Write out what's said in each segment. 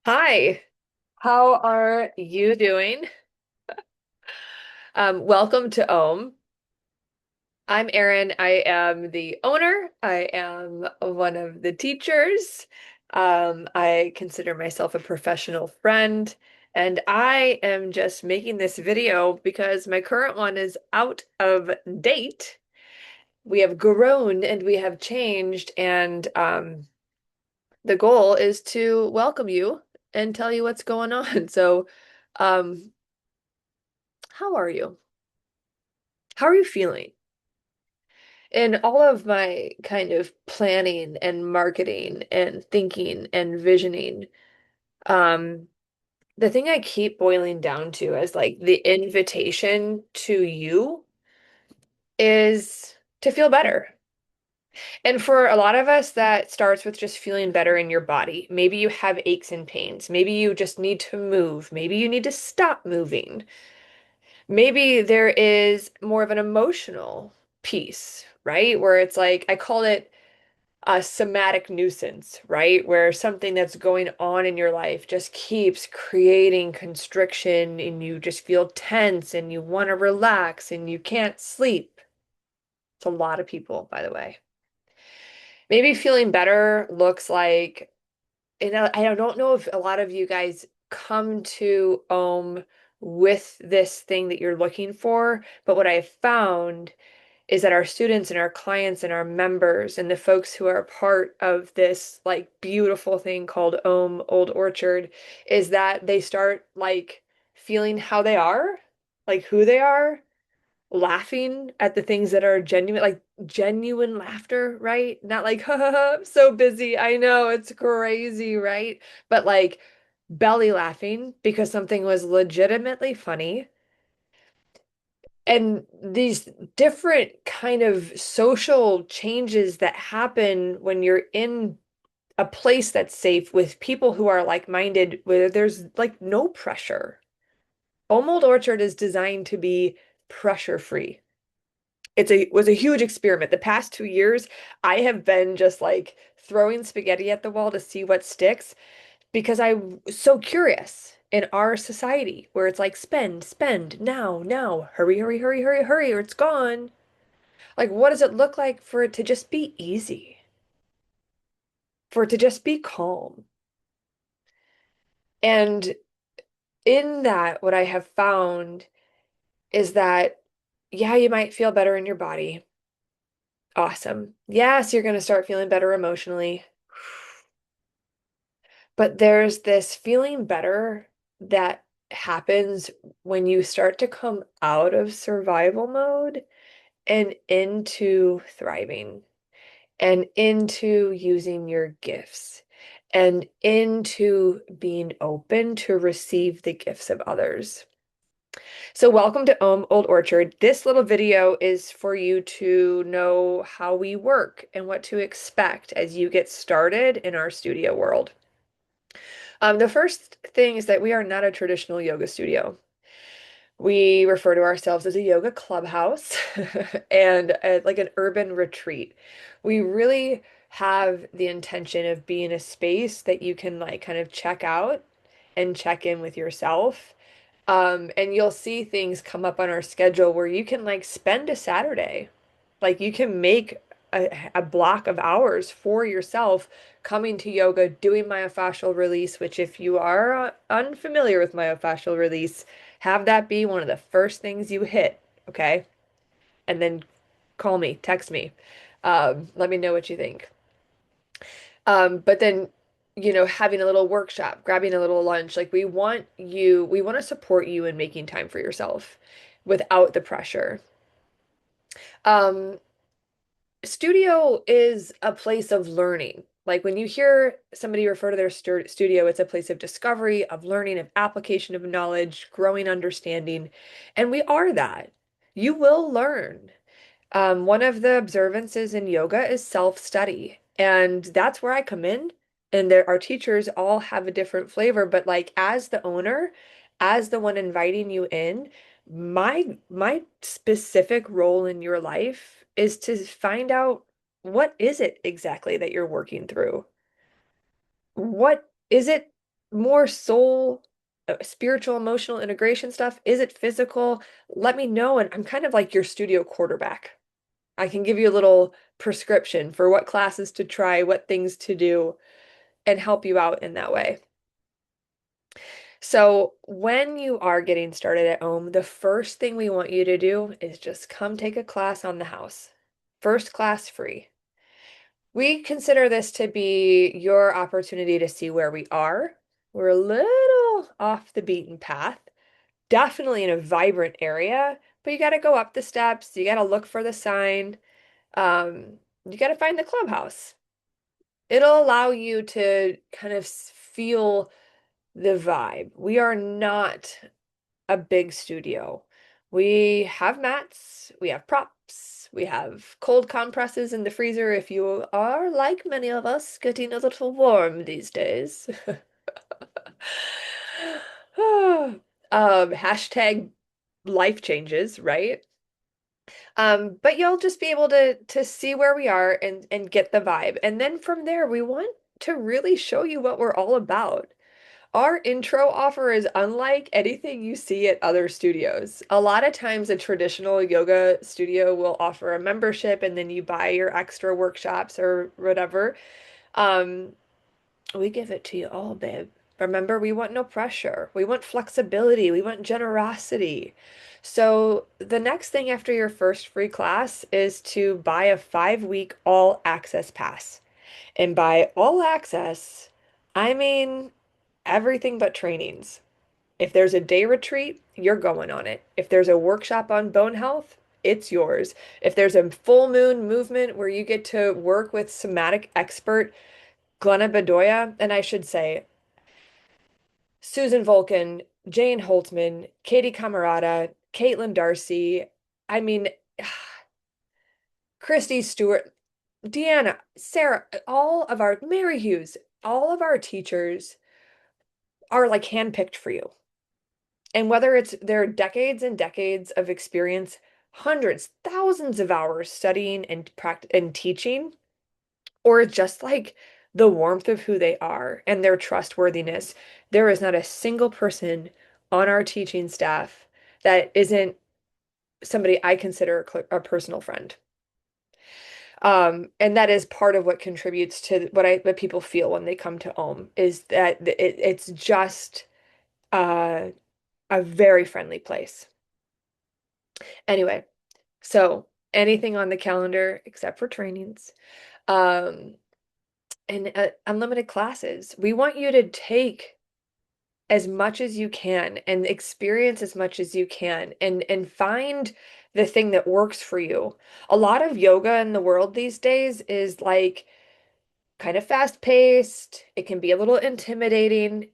Hi, how are you doing? Welcome to Ohm. I'm Erin. I am the owner. I am one of the teachers. I consider myself a professional friend, and I am just making this video because my current one is out of date. We have grown and we have changed, and the goal is to welcome you and tell you what's going on. So, um, how are you? How are you feeling? In all of my kind of planning and marketing and thinking and visioning, um, the thing I keep boiling down to as like the invitation to you is to feel better. And for a lot of us, that starts with just feeling better in your body. Maybe you have aches and pains. Maybe you just need to move. Maybe you need to stop moving. Maybe there is more of an emotional piece, right? Where it's like, I call it a somatic nuisance, right? Where something that's going on in your life just keeps creating constriction and you just feel tense and you want to relax and you can't sleep. It's a lot of people, by the way. Maybe feeling better looks like, I don't know if a lot of you guys come to with this thing that you're looking for, but what I've found is that our students and our clients and our members and the folks who are a part of this like beautiful thing called Old Orchard is that they start like feeling how they are, like who they are, laughing at the things that are genuine, like genuine laughter, right? Not like, ha ha ha, I'm so busy. I know it's crazy, right? But like belly laughing because something was legitimately funny and these different kind of social changes that happen when you're in a place that's safe with people who are like-minded, where there's like no pressure. Old Orchard is designed to be pressure-free. Was a huge experiment. The past 2 years, I have been just like throwing spaghetti at the wall to see what sticks because I'm so curious in our society where it's like spend, spend, now, now, hurry, hurry, hurry, hurry, hurry, or it's gone. Like, what does it look like for it to just be easy? For it to just be calm? And in that, what I have found is that, yeah, you might feel better in your body. Awesome. Yes, you're going to start feeling better emotionally. But there's this feeling better that happens when you start to come out of survival mode and into thriving and into using your gifts and into being open to receive the gifts of others. So, welcome to Old Orchard. This little video is for you to know how we work and what to expect as you get started in our studio world. The first thing is that we are not a traditional yoga studio. We refer to ourselves as a yoga clubhouse and like an urban retreat. We really have the intention of being a space that you can like kind of check out and check in with yourself. And you'll see things come up on our schedule where you can like spend a Saturday. Like you can make a block of hours for yourself coming to yoga, doing myofascial release, which if you are unfamiliar with myofascial release, have that be one of the first things you hit, okay? And then call me, text me. Let me know what you think. But then, having a little workshop, grabbing a little lunch, like we want to support you in making time for yourself without the pressure. Um, Studio is a place of learning. Like when you hear somebody refer to their studio, it's a place of discovery, of learning, of application of knowledge, growing understanding. And we are that. You will learn. One of the observances in yoga is self-study, and that's where I come in. And our teachers all have a different flavor, but like as the owner, as the one inviting you in, my specific role in your life is to find out what is it exactly that you're working through. What is it, more soul, spiritual, emotional integration stuff? Is it physical? Let me know. And I'm kind of like your studio quarterback. I can give you a little prescription for what classes to try, what things to do, and help you out in that way. So, when you are getting started at home, the first thing we want you to do is just come take a class on the house. First class free. We consider this to be your opportunity to see where we are. We're a little off the beaten path, definitely in a vibrant area, but you got to go up the steps, you got to look for the sign, you got to find the clubhouse. It'll allow you to kind of feel the vibe. We are not a big studio. We have mats, we have props, we have cold compresses in the freezer if you are, like many of us, getting a little warm these days. Hashtag life changes, right? But you'll just be able to see where we are and get the vibe. And then from there, we want to really show you what we're all about. Our intro offer is unlike anything you see at other studios. A lot of times, a traditional yoga studio will offer a membership and then you buy your extra workshops or whatever. Um, we give it to you all, babe. Remember, we want no pressure. We want flexibility. We want generosity. So, the next thing after your first free class is to buy a 5-week all access pass. And by all access, I mean everything but trainings. If there's a day retreat, you're going on it. If there's a workshop on bone health, it's yours. If there's a full moon movement where you get to work with somatic expert Glenna Bedoya, and I should say Susan Volken, Jane Holtman, Katie Camarada, Caitlin Darcy, I mean, Christy Stewart, Deanna, Sarah, all of our, Mary Hughes, all of our teachers are like handpicked for you. And whether it's their decades and decades of experience, hundreds, thousands of hours studying and practice and teaching, or just like the warmth of who they are and their trustworthiness, there is not a single person on our teaching staff that isn't somebody I consider a personal friend. And that is part of what contributes to what people feel when they come to Ohm is that it's just uh, a very friendly place. Anyway, so anything on the calendar except for trainings, um, and unlimited classes. We want you to take as much as you can and experience as much as you can and find the thing that works for you. A lot of yoga in the world these days is like kind of fast paced. It can be a little intimidating.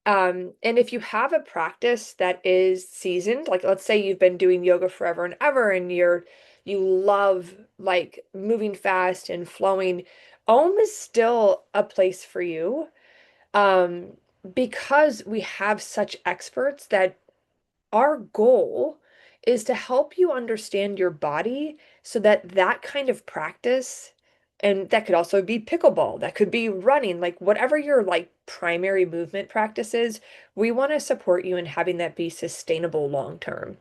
And if you have a practice that is seasoned, like let's say you've been doing yoga forever and ever and you love like moving fast and flowing, Om is still a place for you. Um, because we have such experts that our goal is to help you understand your body so that that kind of practice, and that could also be pickleball, that could be running, like whatever your like primary movement practice is, we want to support you in having that be sustainable long term.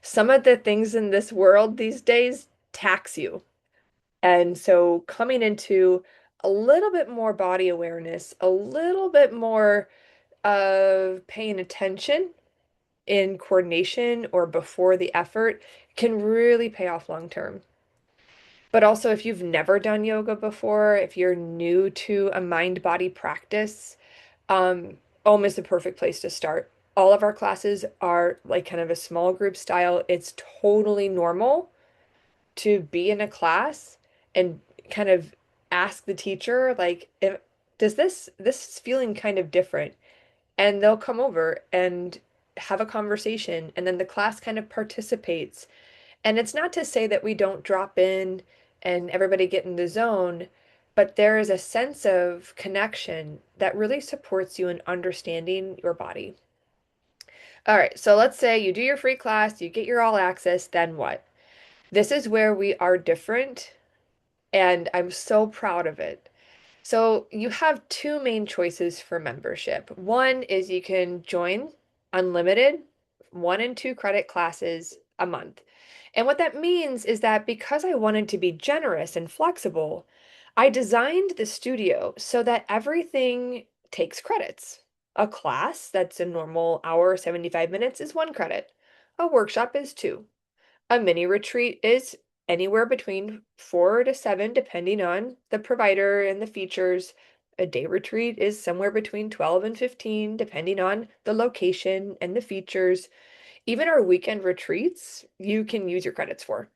Some of the things in this world these days tax you. And so coming into a little bit more body awareness, a little bit more of paying attention in coordination or before the effort can really pay off long term. But also, if you've never done yoga before, if you're new to a mind-body practice, Om is the perfect place to start. All of our classes are like kind of a small group style. It's totally normal to be in a class and kind of ask the teacher, like, if, does this is feeling kind of different? And they'll come over and have a conversation, and then the class kind of participates. And it's not to say that we don't drop in and everybody get in the zone, but there is a sense of connection that really supports you in understanding your body. All right, so let's say you do your free class, you get your all access, then what? This is where we are different, and I'm so proud of it. So you have two main choices for membership. One is you can join unlimited 1 and 2 credit classes a month. And what that means is that because I wanted to be generous and flexible, I designed the studio so that everything takes credits. A class that's a normal hour, 75 minutes is 1 credit. A workshop is two. A mini retreat is anywhere between 4 to 7, depending on the provider and the features. A day retreat is somewhere between 12 and 15, depending on the location and the features. Even our weekend retreats, you can use your credits for.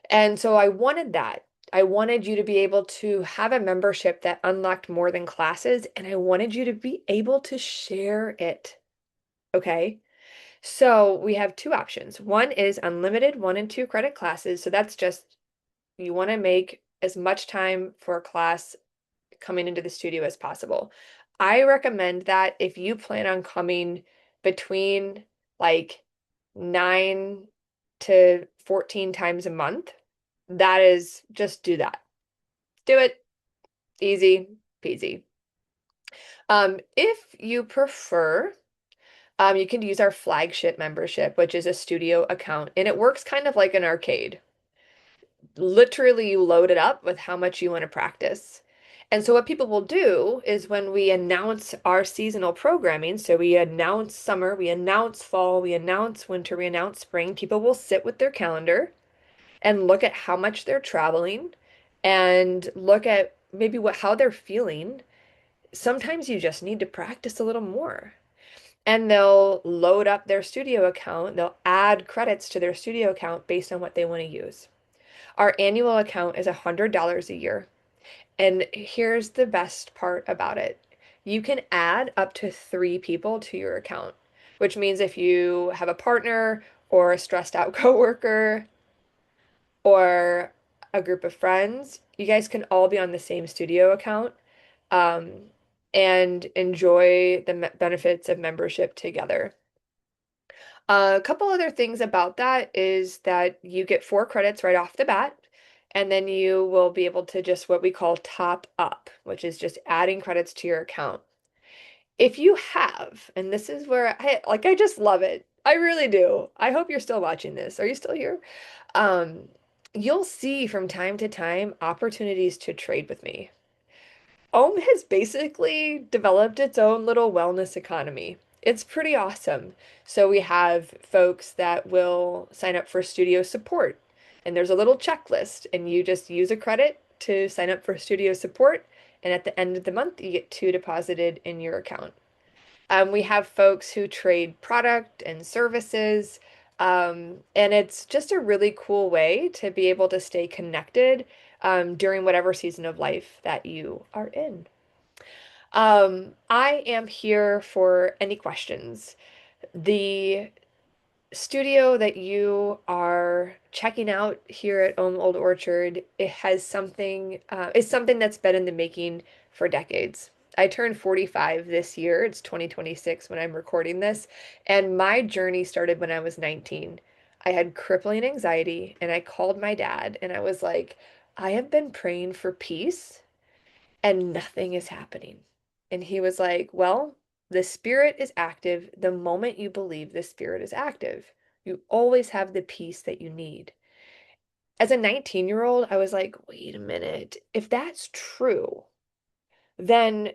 And so I wanted that. I wanted you to be able to have a membership that unlocked more than classes, and I wanted you to be able to share it. Okay. So we have two options. One is unlimited 1 and 2 credit classes. So that's just you want to make as much time for a class coming into the studio as possible. I recommend that if you plan on coming between like 9 to 14 times a month, that is just do that. Do it. Easy peasy. If you prefer, you can use our flagship membership, which is a studio account, and it works kind of like an arcade. Literally, you load it up with how much you want to practice. And so, what people will do is when we announce our seasonal programming, so we announce summer, we announce fall, we announce winter, we announce spring, people will sit with their calendar and look at how much they're traveling and look at maybe how they're feeling. Sometimes you just need to practice a little more. And they'll load up their studio account. They'll add credits to their studio account based on what they want to use. Our annual account is $100 a year. And here's the best part about it. You can add up to 3 people to your account, which means if you have a partner or a stressed out coworker or a group of friends, you guys can all be on the same studio account, um, and enjoy the benefits of membership together. A couple other things about that is that you get 4 credits right off the bat, and then you will be able to just what we call top up, which is just adding credits to your account. If you have, and this is where I just love it. I really do. I hope you're still watching this. Are you still here? Um, you'll see from time to time opportunities to trade with me. Ohm has basically developed its own little wellness economy. It's pretty awesome. So we have folks that will sign up for studio support, and there's a little checklist, and you just use a credit to sign up for studio support, and at the end of the month, you get 2 deposited in your account. We have folks who trade product and services, and it's just a really cool way to be able to stay connected during whatever season of life that you are in. I am here for any questions. The studio that you are checking out here at Old Orchard, it has something, it's something that's been in the making for decades. I turned 45 this year. It's 2026 when I'm recording this, and my journey started when I was 19. I had crippling anxiety, and I called my dad, and I was like, I have been praying for peace and nothing is happening. And he was like, well, the spirit is active the moment you believe the spirit is active. You always have the peace that you need. As a 19-year-old, I was like, wait a minute. If that's true, then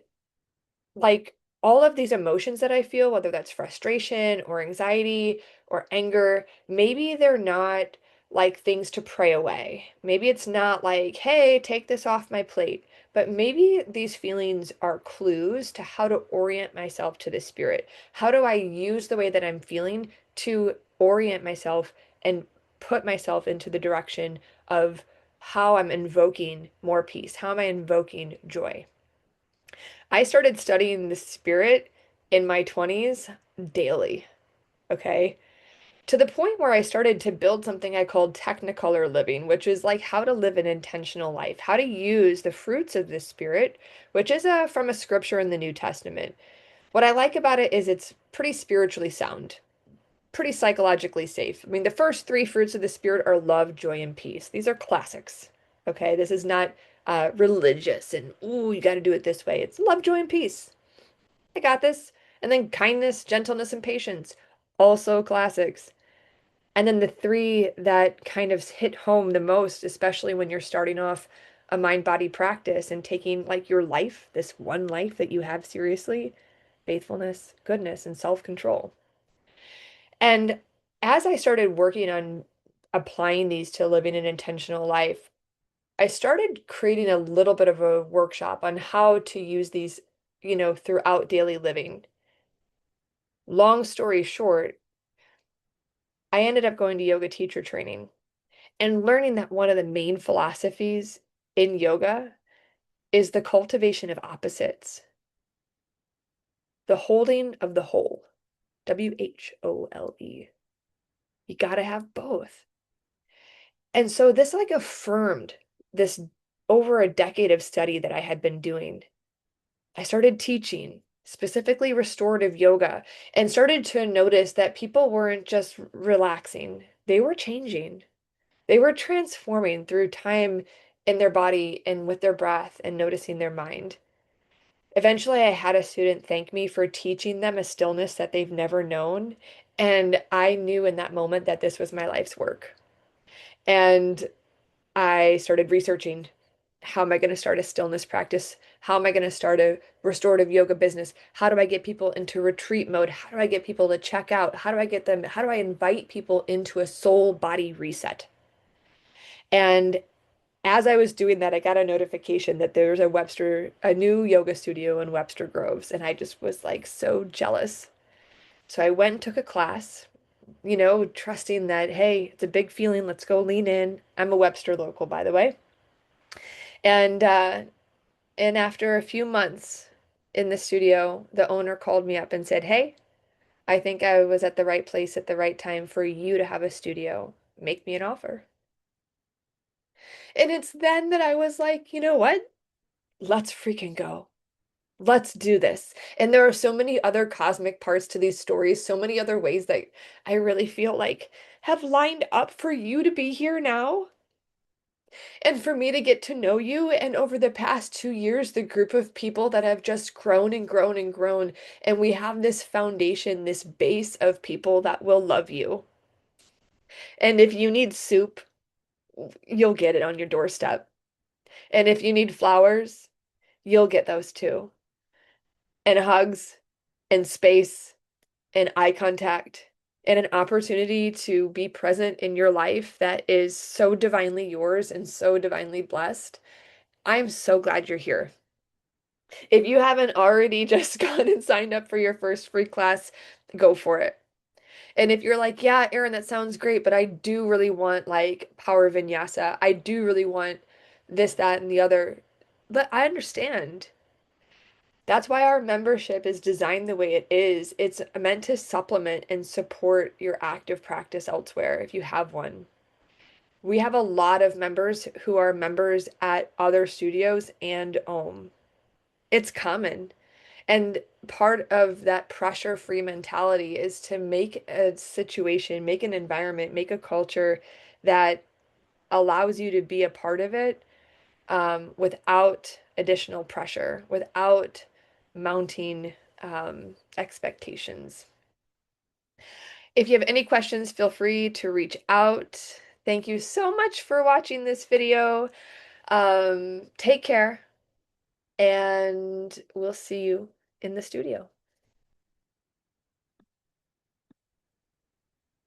like all of these emotions that I feel, whether that's frustration or anxiety or anger, maybe they're not like things to pray away. Maybe it's not like, hey, take this off my plate. But maybe these feelings are clues to how to orient myself to the spirit. How do I use the way that I'm feeling to orient myself and put myself into the direction of how I'm invoking more peace? How am I invoking joy? I started studying the spirit in my 20s daily, okay? To the point where I started to build something I called Technicolor living, which is like how to live an intentional life, how to use the fruits of the spirit, which is from a scripture in the New Testament. What I like about it is it's pretty spiritually sound, pretty psychologically safe. I mean, the first 3 fruits of the spirit are love, joy, and peace. These are classics. Okay, this is not religious and, ooh, you got to do it this way. It's love, joy, and peace. I got this. And then kindness, gentleness, and patience. Also classics. And then the three that kind of hit home the most, especially when you're starting off a mind-body practice and taking like your life, this one life that you have seriously, faithfulness, goodness, and self-control. And as I started working on applying these to living an intentional life, I started creating a little bit of a workshop on how to use these, throughout daily living. Long story short, I ended up going to yoga teacher training and learning that one of the main philosophies in yoga is the cultivation of opposites, the holding of the whole, WHOLE. You got to have both. And so this like affirmed this over a decade of study that I had been doing. I started teaching specifically restorative yoga and started to notice that people weren't just relaxing, they were changing. They were transforming through time in their body and with their breath and noticing their mind. Eventually, I had a student thank me for teaching them a stillness that they've never known. And I knew in that moment that this was my life's work. And I started researching, how am I going to start a stillness practice? How am I going to start a restorative yoga business? How do I get people into retreat mode? How do I get people to check out? How do I invite people into a soul body reset? And as I was doing that, I got a notification that there was a new yoga studio in Webster Groves, and I just was like so jealous. So I went and took a class, trusting that, hey, it's a big feeling, let's go lean in. I'm a Webster local, by the way. And after a few months in the studio, the owner called me up and said, "Hey, I think I was at the right place at the right time for you to have a studio. Make me an offer." And it's then that I was like, you know what? Let's freaking go. Let's do this. And there are so many other cosmic parts to these stories, so many other ways that I really feel like have lined up for you to be here now and for me to get to know you. And over the past 2 years, the group of people that have just grown and grown and grown. And we have this foundation, this base of people that will love you. And if you need soup, you'll get it on your doorstep. And if you need flowers, you'll get those too. And hugs and space and eye contact and an opportunity to be present in your life that is so divinely yours and so divinely blessed. I'm so glad you're here. If you haven't already just gone and signed up for your first free class, go for it. And if you're like, yeah, Erin, that sounds great, but I do really want like power vinyasa. I do really want this, that, and the other. But I understand. That's why our membership is designed the way it is. It's meant to supplement and support your active practice elsewhere if you have one. We have a lot of members who are members at other studios and Om. It's common. And part of that pressure-free mentality is to make a situation, make an environment, make a culture that allows you to be a part of it without additional pressure, without mounting expectations. If you have any questions, feel free to reach out. Thank you so much for watching this video. Take care, and we'll see you in the studio.